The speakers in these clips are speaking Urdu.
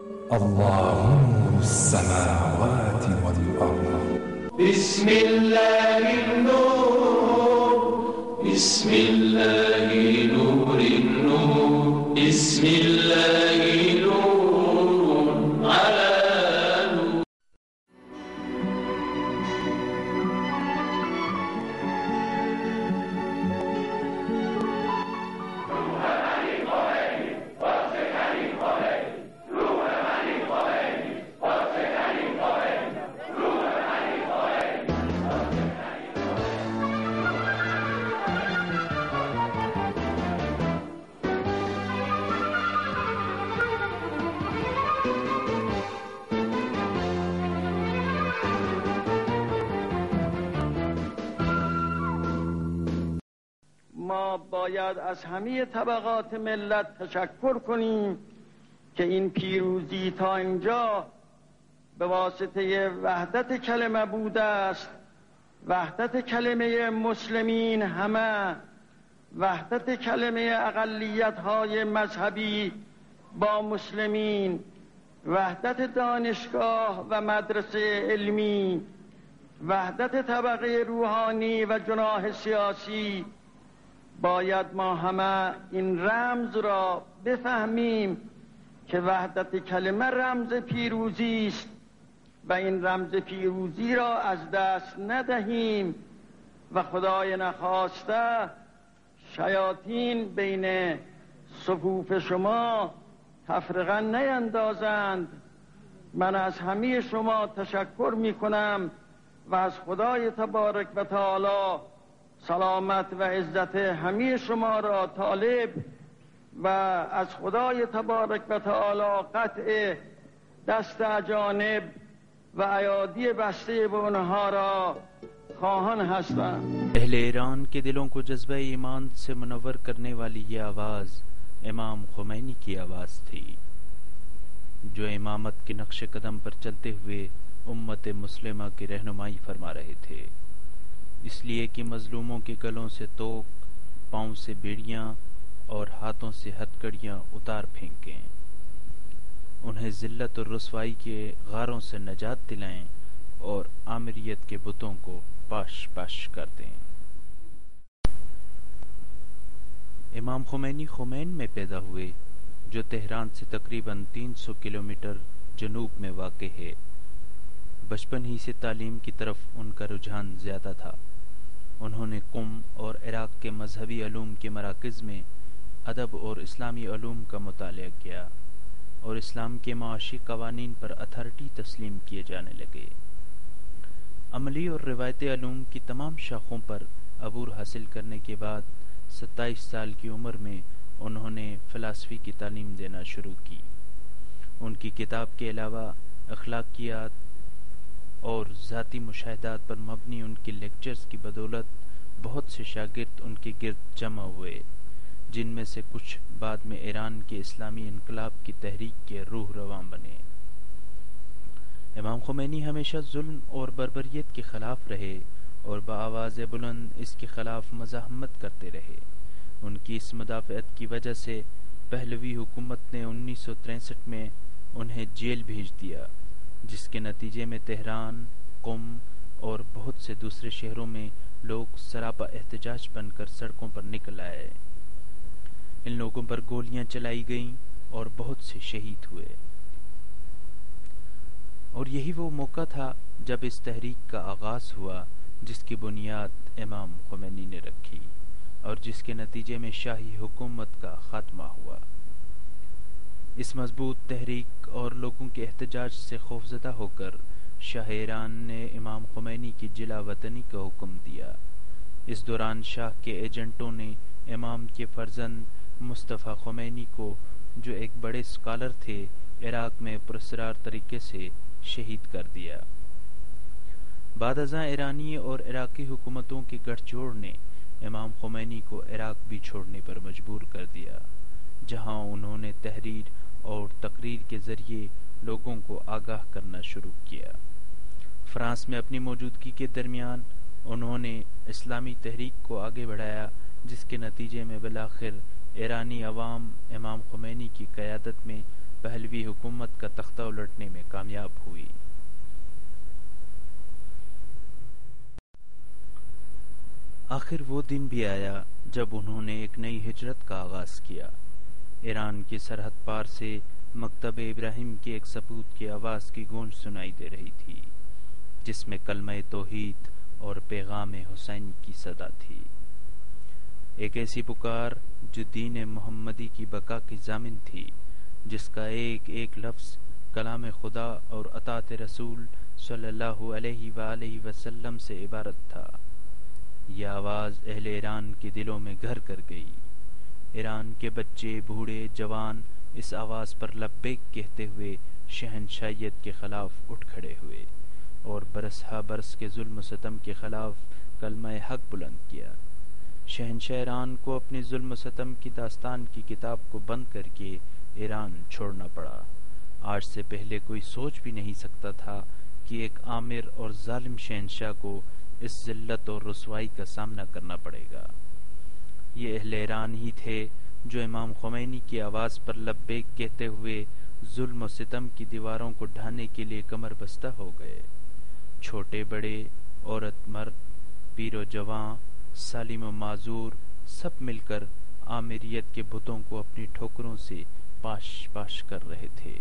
الله نور السماوات والأرض. بسم الله النور، بسم الله نور النور، بسم الله نور على نور. ما باید از همه طبقات ملت تشکر کنیم که این پیروزی تا اینجا به واسطه وحدت کلمه بوده است، وحدت کلمه مسلمین همه، وحدت کلمه اقلیت‌های مذهبی با مسلمین، وحدت دانشگاه و مدرسه علمی، وحدت طبقه روحانی و جناح سیاسی. باید ما همه این رمز را بفهمیم که وحدت کلمه رمز پیروزی است و این رمز پیروزی را از دست ندهیم و خدای نخواسته شیاطین بین صفوف شما تفرقه نیندازند. من از همه شما تشکر می کنم و از خدای تبارک و تعالی سلامت و عزت همه شما را طالب و از خدای تبارک و تعالی قطع دست اجانب و ایادی بسته به اونها را خواهان هستم. اہل ایران کے دلوں کو جذبہ ایمان سے منور کرنے والی یہ آواز امام خمینی کی آواز تھی، جو امامت کے نقش قدم پر چلتے ہوئے امت مسلمہ کی رہنمائی فرما رہے تھے، اس لیے کہ مظلوموں کے گلوں سے توک، پاؤں سے بیڑیاں اور ہاتھوں سے ہتکڑیاں اتار پھینکیں، انہیں ذلت اور رسوائی کے غاروں سے نجات دلائیں اور آمریت کے بتوں کو پاش پاش کر دیں۔ امام خمینی خمین میں پیدا ہوئے، جو تہران سے تقریباً 300 کلومیٹر جنوب میں واقع ہے۔ بچپن ہی سے تعلیم کی طرف ان کا رجحان زیادہ تھا۔ انہوں نے قم اور عراق کے مذہبی علوم کے مراکز میں ادب اور اسلامی علوم کا مطالعہ کیا اور اسلام کے معاشی قوانین پر اتھارٹی تسلیم کیے جانے لگے۔ عملی اور روایتی علوم کی تمام شاخوں پر عبور حاصل کرنے کے بعد 27 سال کی عمر میں انہوں نے فلسفی کی تعلیم دینا شروع کی۔ ان کی کتاب کے علاوہ اخلاقیات اور ذاتی مشاہدات پر مبنی ان کے لیکچرز کی بدولت بہت سے شاگرد ان کے گرد جمع ہوئے، جن میں سے کچھ بعد میں ایران کے اسلامی انقلاب کی تحریک کے روح رواں بنے۔ امام خمینی ہمیشہ ظلم اور بربریت کے خلاف رہے اور بآواز بلند اس کے خلاف مزاحمت کرتے رہے۔ ان کی اس مدافعت کی وجہ سے پہلوی حکومت نے 1963 میں انہیں جیل بھیج دیا، جس کے نتیجے میں تہران، قم اور بہت سے دوسرے شہروں میں لوگ سراپا احتجاج بن کر سڑکوں پر نکل آئے۔ ان لوگوں پر گولیاں چلائی گئیں اور بہت سے شہید ہوئے۔ اور یہی وہ موقع تھا جب اس تحریک کا آغاز ہوا جس کی بنیاد امام خمینی نے رکھی اور جس کے نتیجے میں شاہی حکومت کا خاتمہ ہوا۔ اس مضبوط تحریک اور لوگوں کے احتجاج سے خوفزدہ ہو کر شاہ ایران نے امام خمینی کی جلا وطنی کا حکم دیا۔ اس دوران شاہ کے ایجنٹوں نے امام کے فرزند مصطفیٰ خمینی کو، جو ایک بڑے اسکالر تھے، عراق میں پراسرار طریقے سے شہید کر دیا۔ بعد ازاں ایرانی اور عراقی حکومتوں کے گٹھ جوڑ نے امام خمینی کو عراق بھی چھوڑنے پر مجبور کر دیا، جہاں انہوں نے تحریر اور تقریر کے ذریعے لوگوں کو آگاہ کرنا شروع کیا۔ فرانس میں اپنی موجودگی کے درمیان انہوں نے اسلامی تحریک کو آگے بڑھایا، جس کے نتیجے میں بالآخر ایرانی عوام امام خمینی کی قیادت میں پہلوی حکومت کا تختہ الٹنے میں کامیاب ہوئی۔ آخر وہ دن بھی آیا جب انہوں نے ایک نئی ہجرت کا آغاز کیا۔ ایران کی سرحد پار سے مکتب ابراہیم کے ایک سپوت کی آواز کی گونج سنائی دے رہی تھی، جس میں کلمہ توحید اور پیغام حسینی کی صدا تھی۔ ایک ایسی پکار جو دین محمدی کی بقا کی ضامن تھی، جس کا ایک ایک لفظ کلام خدا اور اطاعت رسول صلی اللہ علیہ وآلہ وسلم سے عبارت تھا۔ یہ آواز اہل ایران کے دلوں میں گھر کر گئی۔ ایران کے بچے، بوڑھے، جوان اس آواز پر لبیک کہتے ہوئے شہنشاہیت کے خلاف اٹھ کھڑے ہوئے اور برس ہا برس کے ظلم و ستم کے خلاف کلمہ حق بلند کیا۔ شہنشاہ ایران کو اپنی ظلم و ستم کی داستان کی کتاب کو بند کر کے ایران چھوڑنا پڑا۔ آج سے پہلے کوئی سوچ بھی نہیں سکتا تھا کہ ایک آمر اور ظالم شہنشاہ کو اس ذلت اور رسوائی کا سامنا کرنا پڑے گا۔ یہ اہل ایران ہی تھے جو امام خمینی کی آواز پر لبیک کہتے ہوئے ظلم و ستم کی دیواروں کو ڈھانے کے لیے کمر بستہ ہو گئے۔ چھوٹے بڑے، عورت مرد، پیر و جوان، سالم و معذور، سب مل کر آمریت کے بتوں کو اپنی ٹھوکروں سے پاش پاش کر رہے تھے۔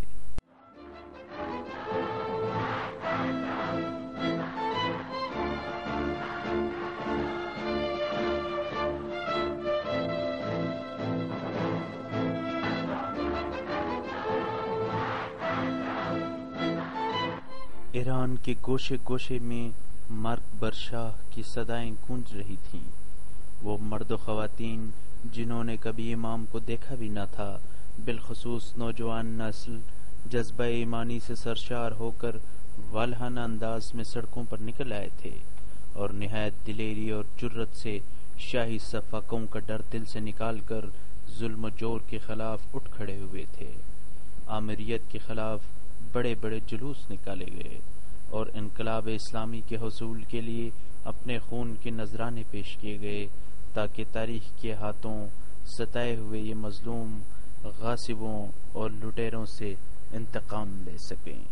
ایران کے گوشے گوشے میں مرگ بر شاہ کی صدائیں گونج رہی تھیں۔ وہ مرد و خواتین جنہوں نے کبھی امام کو دیکھا بھی نہ تھا، بالخصوص نوجوان نسل، جذبہ ایمانی سے سرشار ہو کر والہانہ انداز میں سڑکوں پر نکل آئے تھے اور نہایت دلیری اور جرت سے شاہی صفاقوں کا ڈر دل سے نکال کر ظلم و جور کے خلاف اٹھ کھڑے ہوئے تھے۔ آمریت کے خلاف بڑے بڑے جلوس نکالے گئے اور انقلاب اسلامی کے حصول کے لیے اپنے خون کے نذرانے پیش کیے گئے تاکہ تاریخ کے ہاتھوں ستائے ہوئے یہ مظلوم غاصبوں اور لٹیروں سے انتقام لے سکیں۔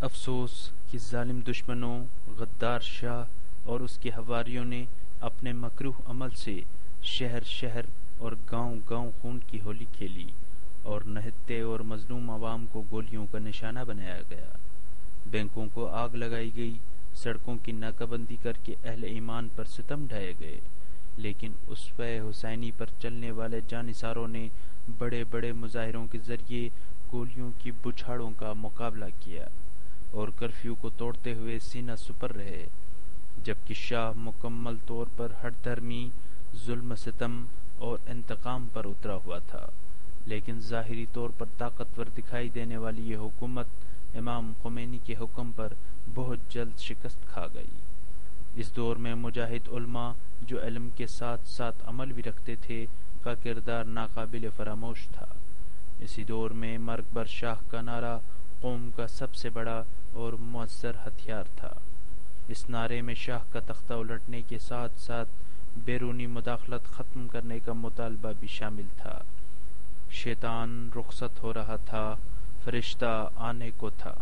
افسوس کہ ظالم دشمنوں، غدار شاہ اور اس کے حواریوں نے اپنے مکروہ عمل سے شہر شہر اور گاؤں گاؤں خون کی ہولی کھیلی اور نہتے اور مظلوم عوام کو گولیوں کا نشانہ بنایا گیا۔ بینکوں کو آگ لگائی گئی، سڑکوں کی ناکہ بندی کر کے اہل ایمان پر ستم ڈھائے گئے، لیکن اسوہ حسینی پر چلنے والے جانثاروں نے بڑے بڑے مظاہروں کے ذریعے گولیوں کی بچھاڑوں کا مقابلہ کیا اور کرفیو کو توڑتے ہوئے سینہ سپر رہے، جبکہ شاہ مکمل طور پر ہٹ دھرمی، ظلم ستم اور انتقام پر اترا ہوا تھا۔ لیکن ظاہری طور پر طاقتور دکھائی دینے والی یہ حکومت امام خمینی کے حکم پر بہت جلد شکست کھا گئی۔ اس دور میں مجاہد علماء جو علم کے ساتھ ساتھ عمل بھی رکھتے تھے کا کردار ناقابل فراموش تھا۔ اسی دور میں مرگ بر شاہ کا نعرہ قوم کا سب سے بڑا اور مؤثر ہتھیار تھا۔ اس نعرے میں شاہ کا تختہ الٹنے کے ساتھ ساتھ بیرونی مداخلت ختم کرنے کا مطالبہ بھی شامل تھا۔ شیطان رخصت ہو رہا تھا، فرشتہ آنے کو تھا۔